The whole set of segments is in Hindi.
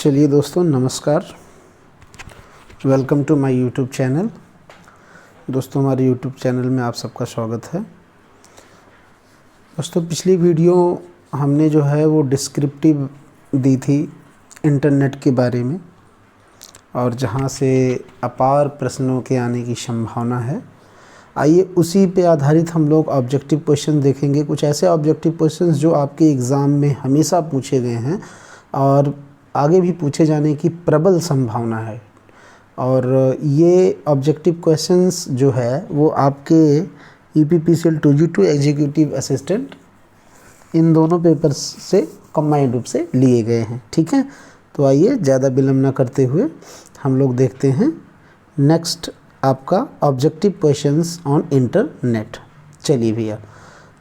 चलिए दोस्तों, नमस्कार। Welcome to my YouTube channel. दोस्तों, हमारे यूट्यूब चैनल में आप सबका स्वागत है। दोस्तों, पिछली वीडियो हमने जो है वो डिस्क्रिप्टिव दी थी इंटरनेट के बारे में, और जहां से अपार प्रश्नों के आने की संभावना है। आइए उसी पे आधारित हम लोग ऑब्जेक्टिव क्वेश्चन देखेंगे। कुछ ऐसे ऑब्जेक्टिव क्वेश्चंस जो आपके एग्ज़ाम में हमेशा पूछे गए हैं और आगे भी पूछे जाने की प्रबल संभावना है। और ये ऑब्जेक्टिव क्वेश्चंस जो है वो आपके UPPCL 2G2 executive assistant in दोनों पेपर्स से कंबाइंड रूप से लिए गए हैं। ठीक है, तो आइए ज़्यादा विलम्ब न करते हुए हम लोग देखते हैं नेक्स्ट आपका ऑब्जेक्टिव क्वेश्चंस ऑन इंटरनेट। चलिए भैया,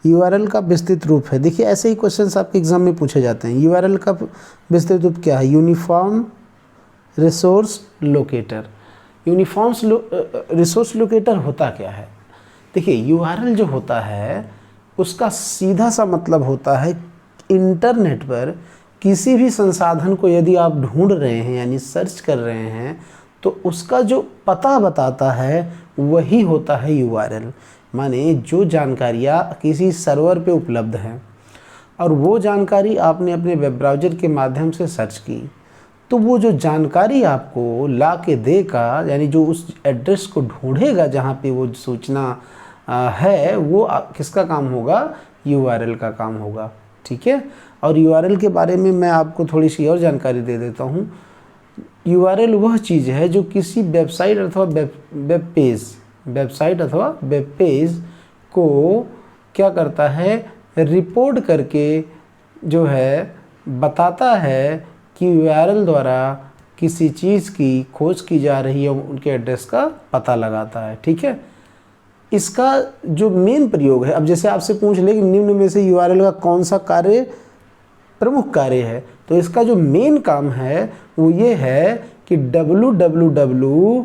यूआरएल का विस्तृत रूप है। देखिए, ऐसे ही क्वेश्चंस आपके एग्जाम में पूछे जाते हैं। यूआरएल का विस्तृत रूप क्या है? Uniform resource locator. Uniform resource locator होता क्या है? देखिए, यूआरएल जो होता है उसका सीधा सा मतलब होता है इंटरनेट पर किसी भी संसाधन को यदि आप ढूंढ रहे हैं यानी सर्च कर रहे हैं तो उसका जो पता बताता है वही होता है यूआरएल। माने जो जानकारियाँ किसी सर्वर पे उपलब्ध हैं और वो जानकारी आपने अपने वेब ब्राउज़र के माध्यम से सर्च की, तो वो जो जानकारी आपको ला के देगा, यानी जो उस एड्रेस को ढूंढेगा जहाँ पे वो सूचना है, वो किसका काम होगा? यूआरएल का काम होगा। ठीक है, और यूआरएल के बारे में मैं आपको थोड़ी सी और जानकारी दे देता हूँ। यूआरएल वह चीज़ है जो किसी वेबसाइट अथवा वेब पेज को क्या करता है? रिपोर्ट करके जो है बताता है कि यूआरएल द्वारा किसी चीज़ की खोज की जा रही है, उनके एड्रेस का पता लगाता है। ठीक है, इसका जो मेन प्रयोग है, अब जैसे आपसे पूछ ले कि निम्न में से यूआरएल का कौन सा कार्य प्रमुख कार्य है, तो इसका जो मेन काम है वो ये है कि www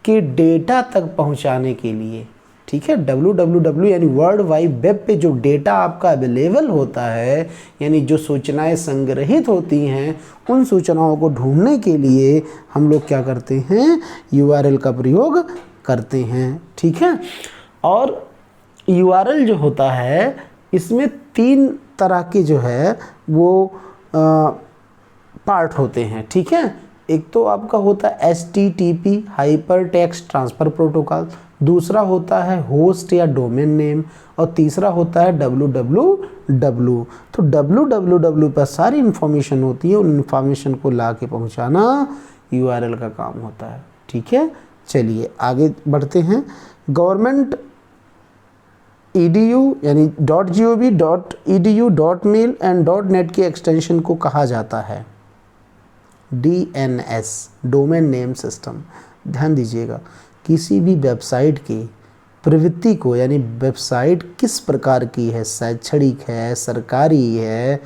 के डेटा तक पहुंचाने के लिए। ठीक है, www यानी वर्ल्ड वाइड वेब पे जो डेटा आपका अवेलेबल होता है, यानी जो सूचनाएं संग्रहित होती हैं, उन सूचनाओं को ढूंढने के लिए हम लोग क्या करते हैं? यूआरएल का प्रयोग करते हैं। ठीक है, और यूआरएल जो होता है इसमें 3 तरह के जो है वो पार्ट होते हैं। ठीक है, एक तो आपका होता है HTTP hyper text transfer protocol, दूसरा होता है होस्ट या डोमेन नेम, और तीसरा होता है www। तो www पर सारी इन्फॉर्मेशन होती है, उन इन्फॉर्मेशन को ला के पहुँचाना यूआरएल का काम होता है। ठीक है, चलिए आगे बढ़ते हैं। गवर्नमेंट edu यानी .gov, .edu, .mail and .net के एक्सटेंशन को कहा जाता है DNS, डोमेन नेम सिस्टम। ध्यान दीजिएगा, किसी भी वेबसाइट की प्रवृत्ति को, यानी वेबसाइट किस प्रकार की है, शैक्षणिक है, सरकारी है,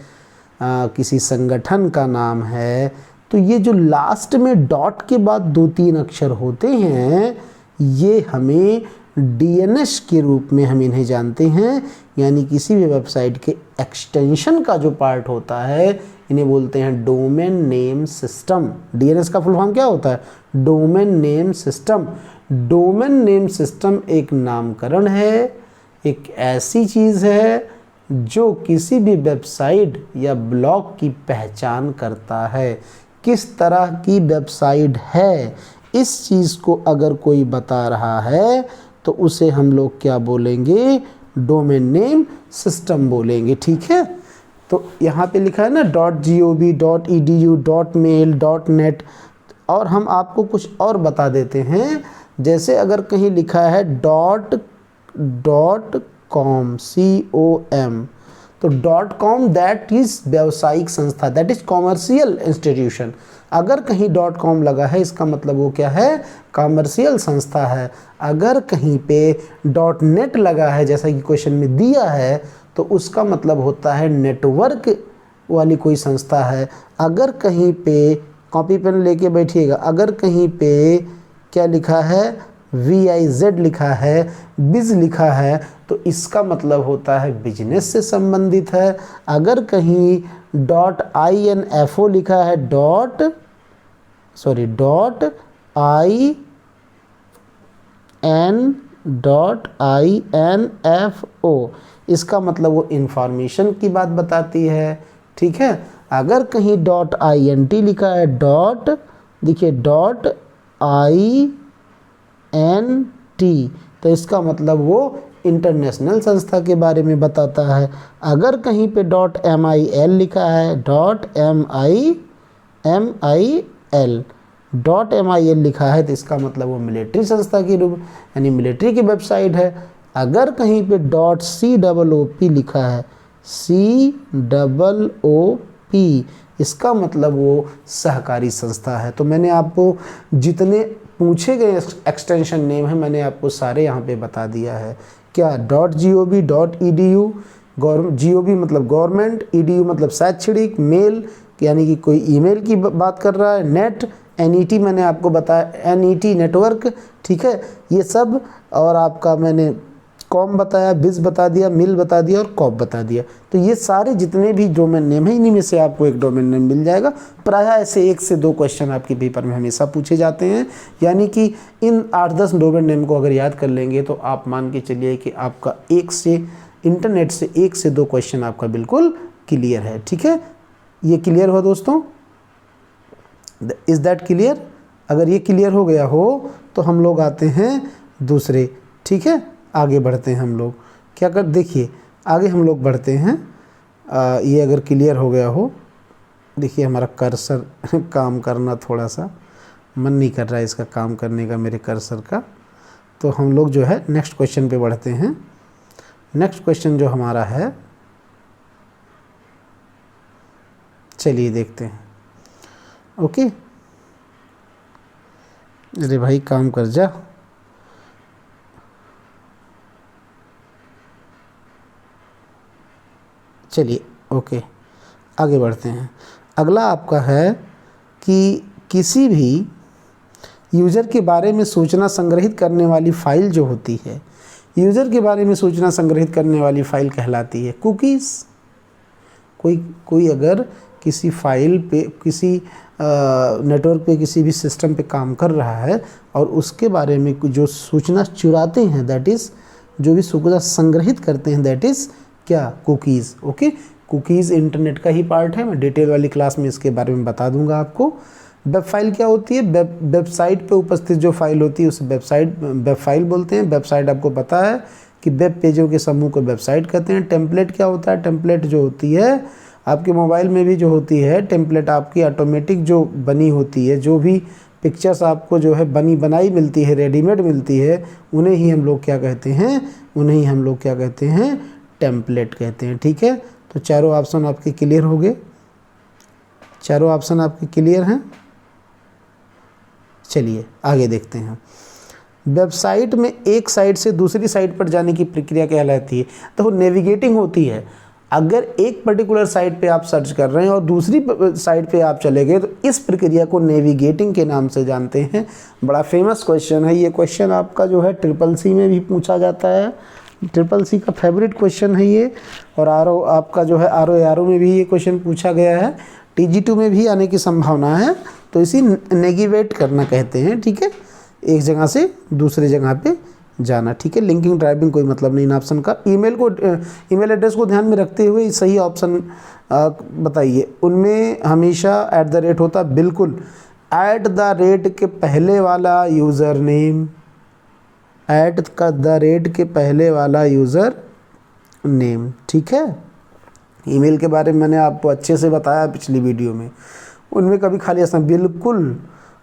किसी संगठन का नाम है, तो ये जो लास्ट में डॉट के बाद 2-3 अक्षर होते हैं, ये हमें DNS के रूप में हम इन्हें जानते हैं। यानी किसी भी वेबसाइट के एक्सटेंशन का जो पार्ट होता है, इन्हें बोलते हैं डोमेन नेम सिस्टम। DNS का फुल फॉर्म क्या होता है? Domain name system. Domain name system एक नामकरण है, एक ऐसी चीज़ है जो किसी भी वेबसाइट या ब्लॉग की पहचान करता है। किस तरह की वेबसाइट है, इस चीज़ को अगर कोई बता रहा है तो उसे हम लोग क्या बोलेंगे? डोमेन नेम सिस्टम बोलेंगे। ठीक है, तो यहाँ पे लिखा है ना .gov, .edu, .mail, .net, और हम आपको कुछ और बता देते हैं। जैसे अगर कहीं लिखा है .com, तो .com दैट इज़ व्यावसायिक संस्था, दैट इज़ कॉमर्शियल इंस्टीट्यूशन। अगर कहीं .com लगा है, इसका मतलब वो क्या है? कॉमर्शियल संस्था है। अगर कहीं पे .net लगा है, जैसा कि क्वेश्चन में दिया है, तो उसका मतलब होता है नेटवर्क वाली कोई संस्था है। अगर कहीं पे, कॉपी पेन लेके बैठिएगा, अगर कहीं पे क्या लिखा है? VIZ लिखा है, बिज लिखा है, तो इसका मतलब होता है बिजनेस से संबंधित है। अगर कहीं .info लिखा है, .info, इसका मतलब वो इंफॉर्मेशन की बात बताती है। ठीक है, अगर कहीं .int लिखा है, देखिए .int, तो इसका मतलब वो इंटरनेशनल संस्था के बारे में बताता है। अगर कहीं पे .mil लिखा है, .mil लिखा है, तो इसका मतलब वो मिलिट्री संस्था की रूप यानी मिलिट्री की वेबसाइट है। अगर कहीं पे .COOP लिखा है, COOP, इसका मतलब वो सहकारी संस्था है। तो मैंने आपको जितने पूछे गए एक्सटेंशन नेम है मैंने आपको सारे यहाँ पे बता दिया है। क्या .gov, .edu, GOV मतलब गवर्नमेंट, EDU मतलब शैक्षणिक, मेल यानी कि कोई ईमेल की बात कर रहा है, नेट, NET मैंने आपको बताया, NET नेटवर्क, ठीक है, ये सब, और आपका मैंने कॉम बताया, बिज बता दिया, मिल बता दिया और कॉप बता दिया। तो ये सारे जितने भी डोमेन नेम है इन्हीं में से आपको एक डोमेन नेम मिल जाएगा। प्रायः ऐसे 1 से 2 क्वेश्चन आपके पेपर में हमेशा पूछे जाते हैं, यानी कि इन 8-10 डोमेन नेम को अगर याद कर लेंगे तो आप मान के चलिए कि आपका इंटरनेट से 1 से 2 क्वेश्चन आपका बिल्कुल क्लियर है। ठीक है, ये क्लियर हुआ दोस्तों? Is that clear? अगर ये क्लियर हो गया हो तो हम लोग आते हैं दूसरे। ठीक है, आगे बढ़ते हैं हम लोग। क्या कर, देखिए आगे हम लोग बढ़ते हैं। ये अगर क्लियर हो गया हो, देखिए हमारा कर्सर काम करना थोड़ा सा मन नहीं कर रहा है इसका काम करने का, मेरे कर्सर का। तो हम लोग जो है नेक्स्ट क्वेश्चन पे बढ़ते हैं। नेक्स्ट क्वेश्चन जो हमारा है, चलिए देखते हैं। ओके, अरे भाई काम कर जा। चलिए ओके, आगे बढ़ते हैं। अगला आपका है कि किसी भी यूज़र के बारे में सूचना संग्रहित करने वाली फ़ाइल जो होती है, यूज़र के बारे में सूचना संग्रहित करने वाली फ़ाइल कहलाती है कुकीज़। कोई अगर किसी फाइल पे, किसी नेटवर्क पे, किसी भी सिस्टम पे काम कर रहा है और उसके बारे में जो सूचना चुराते हैं, दैट इज़, जो भी सूचना संग्रहित करते हैं, दैट इज़ क्या? कुकीज़। ओके, कुकीज़ इंटरनेट का ही पार्ट है। मैं डिटेल वाली क्लास में इसके बारे में बता दूंगा आपको। वेब फाइल क्या होती है? वेबसाइट पे उपस्थित जो फाइल होती है उसे वेब फाइल बोलते हैं। वेबसाइट आपको पता है कि वेब पेजों के समूह को वेबसाइट कहते हैं। टेम्पलेट क्या होता है? टेम्पलेट जो होती है आपके मोबाइल में भी जो होती है टेम्पलेट, आपकी ऑटोमेटिक जो बनी होती है, जो भी पिक्चर्स आपको जो है बनाई मिलती है, रेडीमेड मिलती है, उन्हें ही हम लोग क्या कहते हैं? टेम्पलेट कहते हैं। ठीक है, तो चारों ऑप्शन आपके क्लियर हो गए? चारों ऑप्शन आपके क्लियर हैं? चलिए आगे देखते हैं। वेबसाइट में एक साइट से दूसरी साइट पर जाने की प्रक्रिया कहलाती है। तो नेविगेटिंग होती है। अगर एक पर्टिकुलर साइट पे आप सर्च कर रहे हैं और दूसरी साइट पे आप चले गए तो इस प्रक्रिया को नेविगेटिंग के नाम से जानते हैं। बड़ा फेमस क्वेश्चन है ये। क्वेश्चन आपका जो है SSC में भी पूछा जाता है। SSC का फेवरेट क्वेश्चन है ये। और आपका जो है RO में भी ये क्वेश्चन पूछा गया है। TG2 में भी आने की संभावना है। तो इसी नेविगेट करना कहते हैं। ठीक है, एक जगह से दूसरे जगह पे जाना। ठीक है, लिंकिंग ड्राइविंग कोई मतलब नहीं इन ऑप्शन का। ईमेल एड्रेस को ध्यान में रखते हुए सही ऑप्शन बताइए। उनमें हमेशा @ होता, बिल्कुल। @ के पहले वाला यूज़र नेम, @ के पहले वाला यूज़र नेम। ठीक है, ईमेल के बारे में मैंने आपको अच्छे से बताया पिछली वीडियो में। उनमें कभी खाली स्थान, बिल्कुल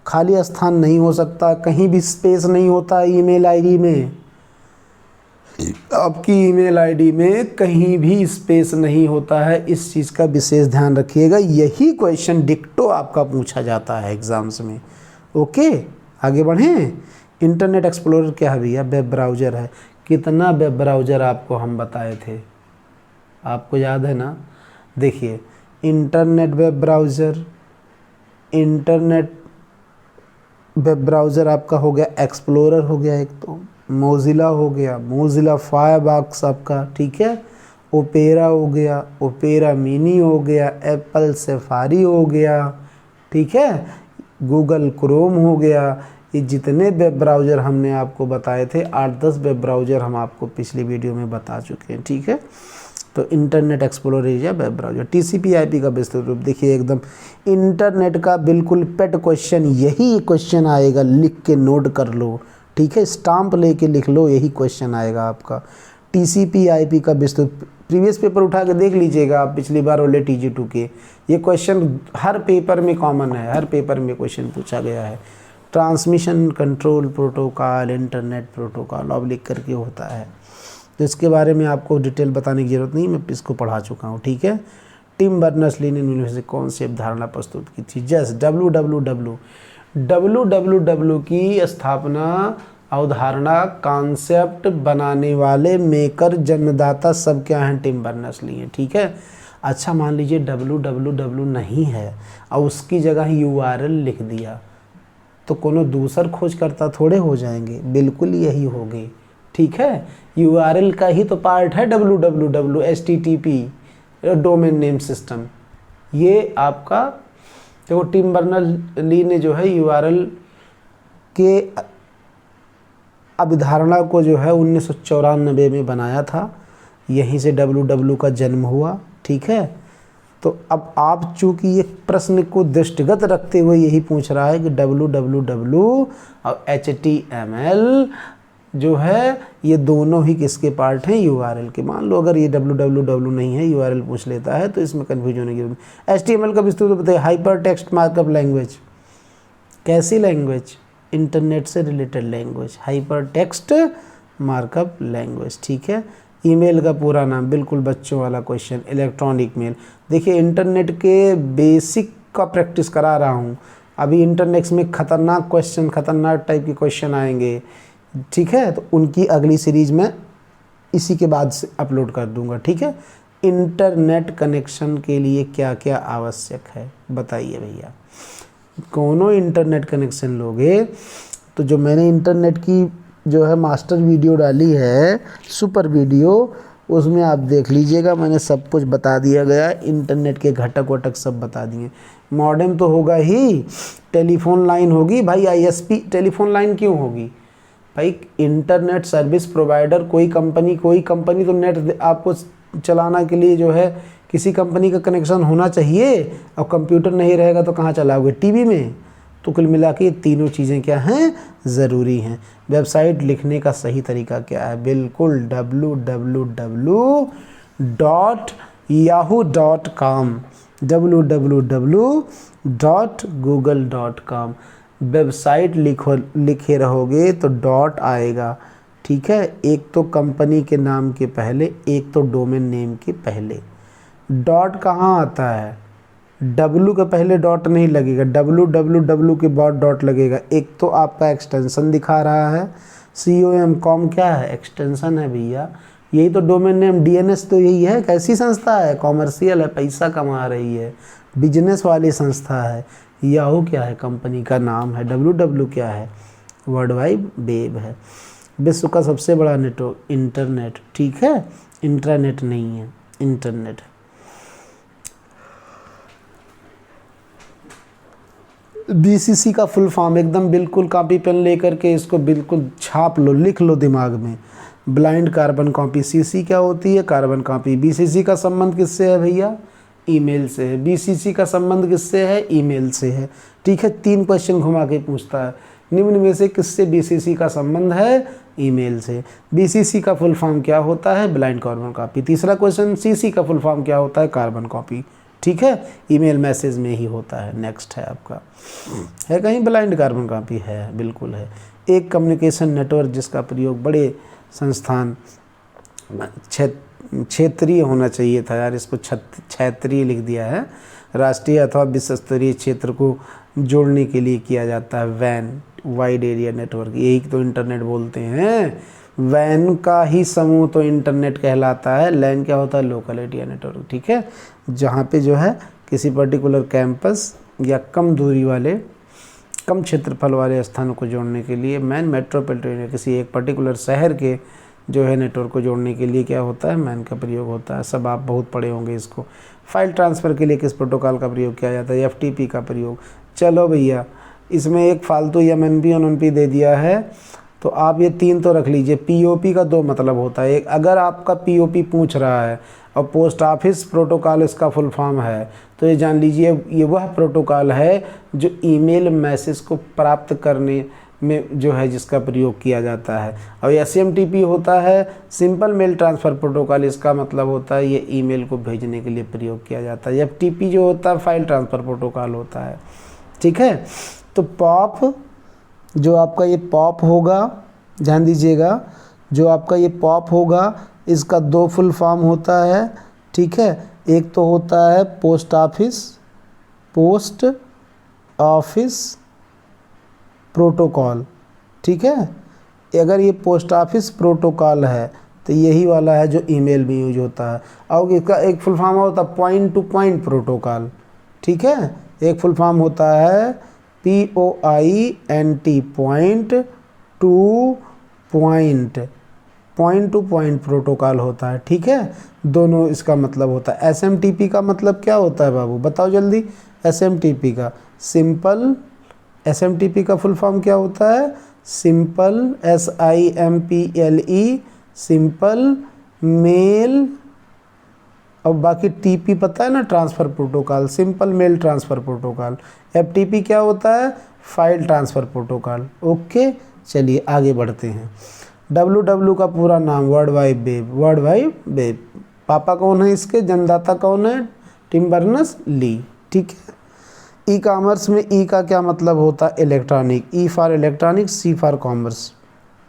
खाली स्थान नहीं हो सकता, कहीं भी स्पेस नहीं होता ईमेल आईडी में। आपकी ईमेल आईडी में कहीं भी स्पेस नहीं होता है, इस चीज़ का विशेष ध्यान रखिएगा। यही क्वेश्चन डिक्टो आपका पूछा जाता है एग्जाम्स में। ओके, आगे बढ़ें। इंटरनेट एक्सप्लोरर क्या है भैया? वेब ब्राउज़र है। कितना वेब ब्राउज़र आपको हम बताए थे, आपको याद है ना? देखिए, internet web browser, internet web browser आपका हो गया, एक्सप्लोरर हो गया, एक तो मोज़िला हो गया, मोज़िला फायरफॉक्स आपका। ठीक है, ओपेरा हो गया, ओपेरा मिनी हो गया, एप्पल सफारी हो गया, ठीक है, गूगल क्रोम हो गया। ये जितने वेब ब्राउज़र हमने आपको बताए थे, 8-10 वेब ब्राउज़र हम आपको पिछली वीडियो में बता चुके हैं, ठीक है। तो इंटरनेट एक्सप्लोरर या वेब ब्राउज़र, TCP/IP का विस्तृत रूप देखिए, एकदम इंटरनेट का बिल्कुल पेट क्वेश्चन, यही क्वेश्चन आएगा, लिख के नोट कर लो, ठीक है, स्टाम्प लेके लिख लो, यही क्वेश्चन आएगा आपका। TCP/IP का विस्तृत, प्रीवियस पेपर उठा के देख लीजिएगा आप, पिछली बार वाले TG2 के, ये क्वेश्चन हर पेपर में कॉमन है, हर पेपर में क्वेश्चन पूछा गया है। Transmission control protocol, internet protocol oblique करके होता है, तो इसके बारे में आपको डिटेल बताने की ज़रूरत नहीं, मैं इसको पढ़ा चुका हूँ, ठीक है। टिम बर्नर्स-ली ने यूनिवर्सिटी कौन सी अवधारणा प्रस्तुत की थी? जस्ट www की स्थापना, अवधारणा, कॉन्सेप्ट बनाने वाले, मेकर, जन्मदाता सब क्या हैं? टिम बर्नर्स-ली हैं, ठीक है। अच्छा, मान लीजिए www नहीं है और उसकी जगह URL लिख दिया, तो कोनो दूसर खोजकर्ता थोड़े हो जाएंगे, बिल्कुल यही होगी, ठीक है। URL का ही तो पार्ट है www, HTTP, domain name system. ये आपका देखो, टिम बर्नर्स-ली ने जो है URL के अवधारणा को जो है 1994 में बनाया था, यहीं से www का जन्म हुआ, ठीक है। तो अब आप चूँकि ये प्रश्न को दृष्टिगत रखते हुए यही पूछ रहा है कि www और HTML जो है ये दोनों ही किसके पार्ट हैं? URL के। मान लो अगर ये www नहीं है, URL पूछ लेता है, तो इसमें कन्फ्यूजन होने की जरूरत नहीं। HTML का विस्तृत बताइए। हाइपर टेक्स्ट मार्कअप लैंग्वेज, कैसी लैंग्वेज? इंटरनेट से related language, hyper text markup language, ठीक है। ईमेल का पूरा नाम, बिल्कुल बच्चों वाला क्वेश्चन, इलेक्ट्रॉनिक मेल। देखिए, इंटरनेट के बेसिक का प्रैक्टिस करा रहा हूँ, अभी इंटरनेट में खतरनाक क्वेश्चन, खतरनाक टाइप के क्वेश्चन आएंगे, ठीक है, तो उनकी अगली सीरीज में इसी के बाद से अपलोड कर दूंगा, ठीक है। इंटरनेट कनेक्शन के लिए क्या क्या आवश्यक है बताइए भैया। कोनो इंटरनेट कनेक्शन लोगे तो जो मैंने इंटरनेट की जो है मास्टर वीडियो डाली है, सुपर वीडियो, उसमें आप देख लीजिएगा, मैंने सब कुछ बता दिया गया, इंटरनेट के घटक वटक सब बता दिए। मॉडेम तो होगा ही, टेलीफोन लाइन होगी भाई, ISP। टेलीफोन लाइन क्यों होगी भाई? इंटरनेट सर्विस प्रोवाइडर, कोई कंपनी तो नेट आपको चलाना के लिए जो है किसी कंपनी का कनेक्शन होना चाहिए, और कंप्यूटर नहीं रहेगा तो कहाँ चलाओगे? टीवी में। तो कुल मिला के ये तीनों चीज़ें क्या हैं? ज़रूरी हैं। वेबसाइट लिखने का सही तरीका क्या है? बिल्कुल www.yahoo.com, www.google.com। वेबसाइट लिखे रहोगे तो डॉट आएगा, ठीक है। एक तो कंपनी के नाम के पहले, एक तो डोमेन नेम के पहले। डॉट कहाँ आता है? W के पहले डॉट नहीं लगेगा, www के बाद डॉट लगेगा। एक तो आपका एक्सटेंशन दिखा रहा है, com क्या है? एक्सटेंशन है भैया। यही तो डोमेन नेम, DNS तो यही है। कैसी संस्था है? कॉमर्शियल है, पैसा कमा रही है, बिजनेस वाली संस्था है। याहू क्या है? कंपनी का नाम है। www क्या है? वर्ल्ड वाइड वेब है। विश्व का सबसे बड़ा नेटवर्क इंटरनेट, ठीक है, इंट्रानेट नहीं है, इंटरनेट। BCC का फुल फॉर्म एकदम बिल्कुल कॉपी पेन लेकर के इसको बिल्कुल छाप लो, लिख लो दिमाग में। Blind carbon copy. CC क्या होती है? Carbon copy. BCC का संबंध किससे है भैया? ईमेल से है। BCC का संबंध किससे है? ईमेल से है, ठीक है। 3 क्वेश्चन घुमा के पूछता है, निम्न में से किससे BCC का संबंध है? ईमेल से। BCC का फुल फॉर्म क्या होता है? Blind carbon copy. तीसरा क्वेश्चन, CC का फुल फॉर्म क्या होता है? कार्बन कॉपी, ठीक है। ईमेल मैसेज में ही होता है। नेक्स्ट है आपका, है कहीं ब्लाइंड कार्बन कॉपी? है, बिल्कुल है। एक कम्युनिकेशन नेटवर्क जिसका प्रयोग बड़े संस्थान, क्षेत्रीय होना चाहिए था यार, इसको क्षेत्रीय लिख दिया है, राष्ट्रीय अथवा विश्व स्तरीय क्षेत्र को जोड़ने के लिए किया जाता है। वैन, वाइड एरिया नेटवर्क, यही तो इंटरनेट बोलते हैं। वैन का ही समूह तो इंटरनेट कहलाता है। लैन क्या होता है? लोकल एरिया नेटवर्क, ठीक है। जहाँ पे जो है किसी पर्टिकुलर कैंपस या कम दूरी वाले, कम क्षेत्रफल वाले स्थानों को जोड़ने के लिए। मैन मेट्रोपॉलिटन एरिया, किसी एक पर्टिकुलर शहर के जो है नेटवर्क को जोड़ने के लिए क्या होता है, मैन का प्रयोग होता है। सब आप बहुत पढ़े होंगे इसको। फाइल ट्रांसफ़र के लिए किस प्रोटोकॉल का प्रयोग किया जाता है, FTP का प्रयोग। चलो भैया, इसमें एक फालतू MNP NNP दे दिया है, तो आप ये 3 तो रख लीजिए। POP का 2 मतलब होता है। एक अगर आपका POP पूछ रहा है और पोस्ट ऑफिस प्रोटोकॉल इसका फुल फॉर्म है, तो ये जान लीजिए ये वह प्रोटोकॉल है जो ईमेल मैसेज को प्राप्त करने में जो है जिसका प्रयोग किया जाता है। और SMTP होता है सिंपल मेल ट्रांसफ़र प्रोटोकॉल, इसका मतलब होता है ये ईमेल को भेजने के लिए प्रयोग किया जाता है। FTP जो होता है फाइल ट्रांसफ़र प्रोटोकॉल होता है। ठीक है, तो पॉप जो आपका ये पॉप होगा, ध्यान दीजिएगा, जो आपका ये पॉप होगा इसका 2 फुल फॉर्म होता है। ठीक है, एक तो होता है पोस्ट ऑफिस प्रोटोकॉल। ठीक है, अगर ये पोस्ट ऑफिस प्रोटोकॉल है तो यही वाला है जो ईमेल में यूज होता है। और इसका एक फुल फॉर्म होता है पॉइंट टू पॉइंट प्रोटोकॉल। ठीक है, एक फुल फॉर्म होता है POINT point two point protocol होता है। ठीक है, दोनों इसका मतलब होता है। SMTP का मतलब क्या होता है बाबू, बताओ जल्दी। SMTP का SMTP का फुल फॉर्म क्या होता है, सिंपल SIMPLE सिंपल मेल, और बाकी TP पता है ना, transfer protocol, simple mail transfer protocol. FTP क्या होता है, फाइल ट्रांसफ़र प्रोटोकॉल। ओके, चलिए आगे बढ़ते हैं। WW का पूरा नाम वर्ल्ड वाइड वेब। पापा कौन है इसके, जन्मदाता कौन है, टिम बर्नर्स ली। ठीक है, ई कॉमर्स में ई का क्या मतलब होता है, electronic. E for electronic, C for commerce.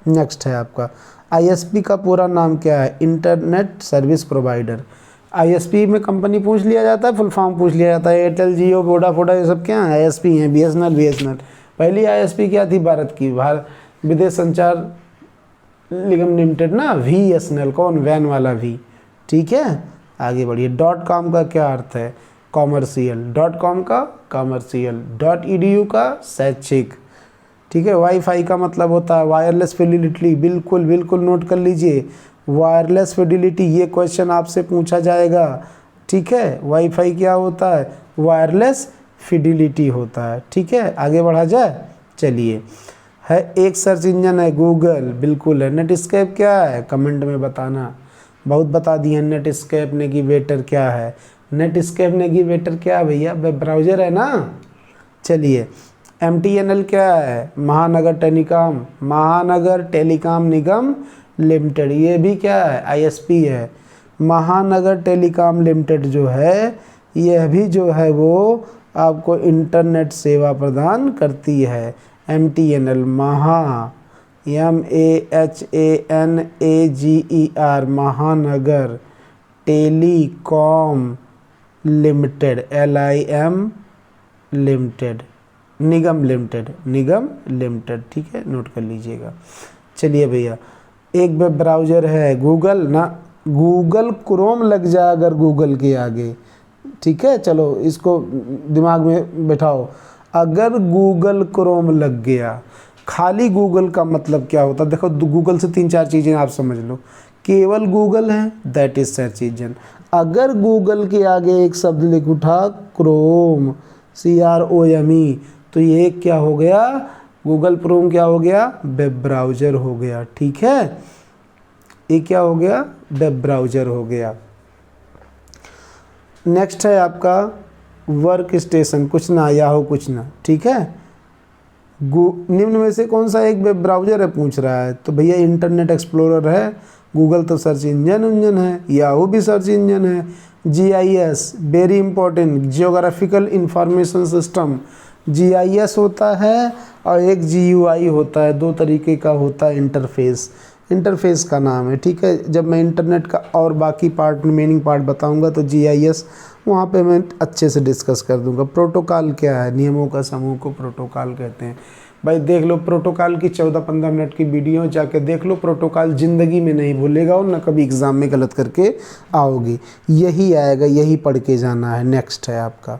Next है आपका ISP का पूरा नाम क्या है, इंटरनेट सर्विस प्रोवाइडर। ISP में कंपनी पूछ लिया जाता है, फुल फॉर्म पूछ लिया जाता है। एयरटेल, जियो, वोडाफोन, ये सब क्या है, ISP हैं। BSNL। पहली ISP क्या थी, भारत की, भारत विदेश संचार निगम लिमिटेड ना, VSNL, कौन, वैन वाला V। ठीक है, आगे बढ़िए। .com का क्या अर्थ है, कॉमर्शियल। .com का कॉमर्शियल। .edu का शैक्षिक। ठीक है, वाईफाई का मतलब होता है वायरलेस फिडिलिटी। बिल्कुल नोट कर लीजिए, वायरलेस फिडिलिटी, ये क्वेश्चन आपसे पूछा जाएगा। ठीक है, वाईफाई क्या होता है, वायरलेस फिडिलिटी होता है। ठीक है, आगे बढ़ा जाए, चलिए। है एक सर्च इंजन है गूगल, बिल्कुल है। नेटस्केप क्या है, कमेंट में बताना, बहुत बता दिए। नेटस्केप नेविगेटर क्या है, नेटस्केप नेविगेटर क्या है भैया, वेब ब्राउज़र है ना। चलिए, MTNL क्या है, महानगर टेलीकॉम निगम लिमिटेड। ये भी क्या है, ISP है। महानगर टेलीकॉम लिमिटेड जो है, यह भी जो है वो आपको इंटरनेट सेवा प्रदान करती है। MTNL MAHANAGER महानगर टेलीकॉम लिमिटेड, LIM लिमिटेड, निगम लिमिटेड। ठीक है, नोट कर लीजिएगा। चलिए भैया, एक वेब ब्राउज़र है गूगल ना, गूगल क्रोम लग जाए अगर गूगल के आगे। ठीक है, चलो इसको दिमाग में बैठाओ, अगर गूगल क्रोम लग गया, खाली गूगल का मतलब क्या होता है, देखो गूगल से 3-4 चीज़ें आप समझ लो। केवल गूगल है, दैट इज सर्च इंजन। अगर गूगल के आगे एक शब्द लिख उठा, क्रोम, CROME, तो ये क्या हो गया, गूगल क्रोम क्या हो गया, वेब ब्राउज़र हो गया। ठीक है, ये क्या हो गया, वेब ब्राउज़र हो गया। नेक्स्ट है आपका वर्क स्टेशन, कुछ ना, याहू कुछ ना। ठीक है, निम्न में से कौन सा एक वेब ब्राउज़र है पूछ रहा है, तो भैया इंटरनेट एक्सप्लोरर है। गूगल तो सर्च इंजन है, याहू भी सर्च इंजन है। GIS very important, geographical information system, GIS होता है और एक GUI होता है, 2 तरीके का होता है इंटरफेस का नाम है। ठीक है, जब मैं इंटरनेट का और बाकी पार्ट, रिमेनिंग पार्ट बताऊंगा तो GIS वहाँ पे मैं अच्छे से डिस्कस कर दूंगा। प्रोटोकॉल क्या है, नियमों का समूह को प्रोटोकॉल कहते हैं। भाई देख लो प्रोटोकॉल की 14-15 मिनट की वीडियो जाके देख लो, प्रोटोकॉल ज़िंदगी में नहीं भूलेगा और ना कभी एग्ज़ाम में गलत करके आओगी, यही आएगा, यही पढ़ के जाना है। नेक्स्ट है आपका,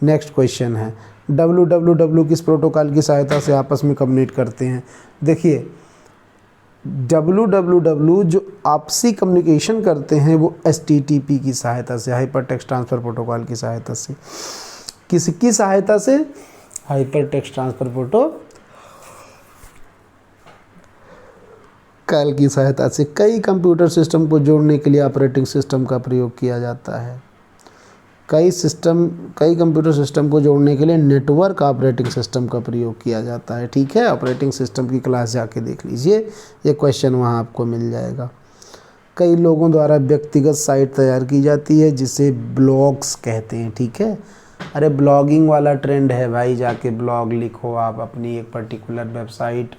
नेक्स्ट क्वेश्चन है www किस प्रोटोकॉल की सहायता से आपस में कम्युनिकेट करते हैं। देखिए www जो आपसी कम्युनिकेशन करते हैं वो HTTP की सहायता से, हाइपर टेक्स्ट ट्रांसफ़र प्रोटोकॉल की सहायता से। किसकी सहायता से? हाइपर टेक्स्ट ट्रांसफ़र प्रोटोकॉल की सहायता से। कई कंप्यूटर सिस्टम को जोड़ने के लिए ऑपरेटिंग सिस्टम का प्रयोग किया जाता है। कई कंप्यूटर सिस्टम को जोड़ने के लिए नेटवर्क ऑपरेटिंग सिस्टम का प्रयोग किया जाता है। ठीक है, ऑपरेटिंग सिस्टम की क्लास जाके देख लीजिए, ये क्वेश्चन वहाँ आपको मिल जाएगा। कई लोगों द्वारा व्यक्तिगत साइट तैयार की जाती है जिसे ब्लॉग्स कहते हैं। ठीक है, अरे ब्लॉगिंग वाला ट्रेंड है भाई, जाके ब्लॉग लिखो आप, अपनी एक पर्टिकुलर वेबसाइट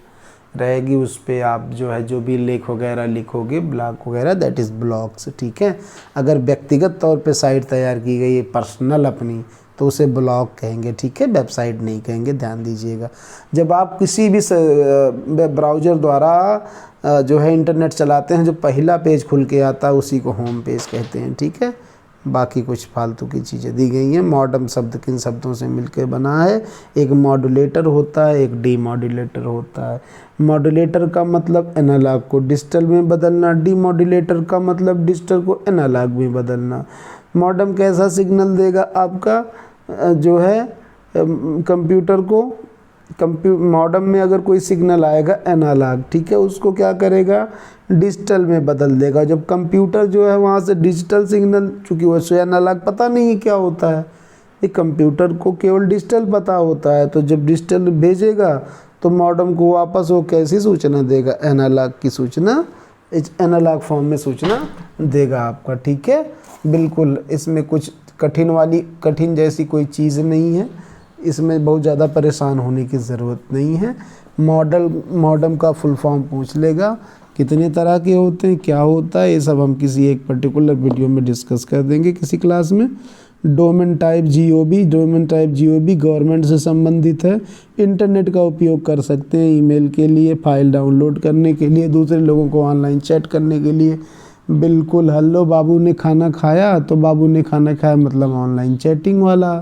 रहेगी, उस पर आप जो है जो भी लेख वगैरह लिखोगे, ब्लॉग वगैरह, दैट इज़ ब्लॉग्स। ठीक है, अगर व्यक्तिगत तौर पे साइट तैयार की गई है पर्सनल अपनी, तो उसे ब्लॉग कहेंगे। ठीक है, वेबसाइट नहीं कहेंगे, ध्यान दीजिएगा। जब आप किसी भी ब्राउज़र द्वारा जो है इंटरनेट चलाते हैं, जो पहला पेज खुल के आता है उसी को होम पेज कहते हैं। ठीक है, बाकी कुछ फालतू की चीज़ें दी गई हैं। मॉडम शब्द किन शब्दों से मिलकर बना है? एक मॉड्यूलेटर होता है, एक डीमॉड्यूलेटर होता है। मॉड्यूलेटर का मतलब एनालॉग को डिजिटल में बदलना, डीमॉड्यूलेटर का मतलब डिजिटल को एनालॉग में बदलना। मॉडम कैसा सिग्नल देगा आपका जो है कंप्यूटर को? मॉडम में अगर कोई सिग्नल आएगा एनालॉग, ठीक है, उसको क्या करेगा? डिजिटल में बदल देगा। जब कंप्यूटर जो है वहाँ से डिजिटल सिग्नल, चूँकि वैसे एनालॉग पता नहीं है क्या होता है, ये कंप्यूटर को केवल डिजिटल पता होता है, तो जब डिजिटल भेजेगा तो मॉडम को वापस वो कैसी सूचना देगा? एनालॉग की सूचना, एनालॉग फॉर्म में सूचना देगा आपका। ठीक है, बिल्कुल, इसमें कुछ कठिन जैसी कोई चीज़ नहीं है, इसमें बहुत ज़्यादा परेशान होने की ज़रूरत नहीं है। मॉडम का फुल फॉर्म पूछ लेगा, कितने तरह के होते हैं, क्या होता है, ये सब हम किसी एक पर्टिकुलर वीडियो में डिस्कस कर देंगे किसी क्लास में। डोमेन टाइप GOB गवर्नमेंट से संबंधित है। इंटरनेट का उपयोग कर सकते हैं ईमेल के लिए, फाइल डाउनलोड करने के लिए, दूसरे लोगों को ऑनलाइन चैट करने के लिए। बिल्कुल, हेलो बाबू ने खाना खाया, तो बाबू ने खाना खाया मतलब ऑनलाइन चैटिंग वाला।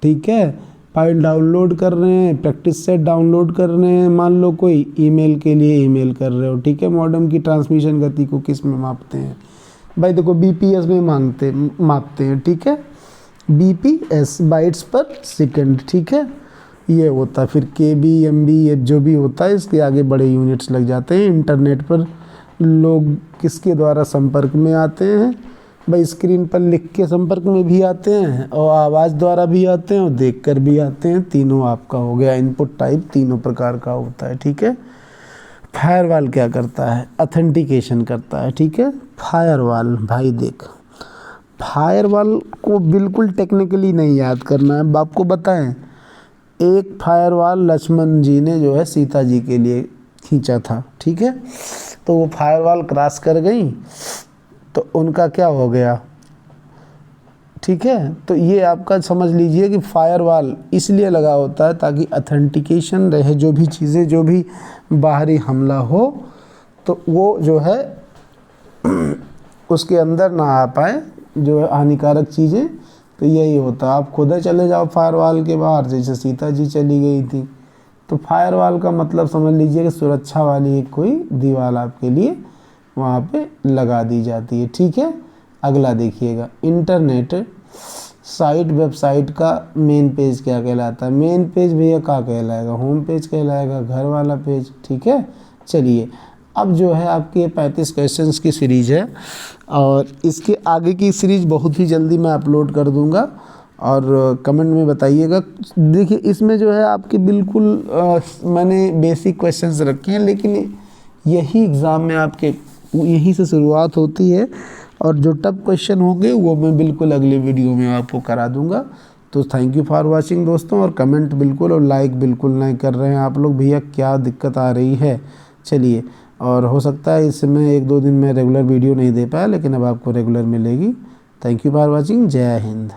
ठीक है, फाइल डाउनलोड कर रहे हैं, प्रैक्टिस सेट डाउनलोड कर रहे हैं, मान लो कोई ईमेल के लिए ईमेल कर रहे हो। ठीक है, मॉडम की ट्रांसमिशन गति को किस में मापते हैं भाई? देखो BPS में मापते हैं। ठीक है, BPS बाइट्स पर सेकंड। ठीक है, ये होता है। फिर KB MB ये जो भी होता है, इसके आगे बड़े यूनिट्स लग जाते हैं। इंटरनेट पर लोग किसके द्वारा संपर्क में आते हैं भाई? स्क्रीन पर लिख के संपर्क में भी आते हैं, और आवाज़ द्वारा भी आते हैं, और देखकर भी आते हैं। तीनों आपका हो गया। इनपुट टाइप तीनों प्रकार का होता है। ठीक है, फायरवॉल क्या करता है? ऑथेंटिकेशन करता है। ठीक है, फायरवॉल भाई देख, फायरवॉल को बिल्कुल टेक्निकली नहीं याद करना है। आपको बताएं, एक फायरवॉल लक्ष्मण जी ने जो है सीता जी के लिए खींचा था। ठीक है, तो वो फायरवॉल क्रॉस कर गई तो उनका क्या हो गया? ठीक है, तो ये आपका समझ लीजिए कि फायरवॉल इसलिए लगा होता है ताकि ऑथेंटिकेशन रहे, जो भी चीज़ें, जो भी बाहरी हमला हो तो वो जो है उसके अंदर ना आ पाए, जो है हानिकारक चीज़ें। तो यही होता है, आप खुद चले जाओ फायरवॉल के बाहर, जैसे सीता जी चली गई थी। तो फायरवॉल का मतलब समझ लीजिए कि सुरक्षा वाली एक कोई दीवार आपके लिए वहाँ पे लगा दी जाती है। ठीक है, अगला देखिएगा, इंटरनेट साइट, वेबसाइट का मेन पेज क्या कहलाता है? मेन पेज भैया क्या कहलाएगा? होम पेज कहलाएगा, घर वाला पेज। ठीक है, चलिए अब जो है आपके 35 क्वेश्चंस की सीरीज़ है, और इसके आगे की सीरीज़ बहुत ही जल्दी मैं अपलोड कर दूंगा, और कमेंट में बताइएगा। देखिए इसमें जो है आपके बिल्कुल मैंने बेसिक क्वेश्चंस रखे हैं, लेकिन यही एग्ज़ाम में आपके यहीं से शुरुआत होती है, और जो टफ क्वेश्चन होंगे वो मैं बिल्कुल अगले वीडियो में आपको करा दूंगा। तो थैंक यू फॉर वाचिंग दोस्तों, और कमेंट बिल्कुल और लाइक बिल्कुल नहीं कर रहे हैं आप लोग, भैया क्या दिक्कत आ रही है? चलिए, और हो सकता है इसमें 1-2 दिन में रेगुलर वीडियो नहीं दे पाया, लेकिन अब आपको रेगुलर मिलेगी। थैंक यू फॉर वाचिंग, जय हिंद।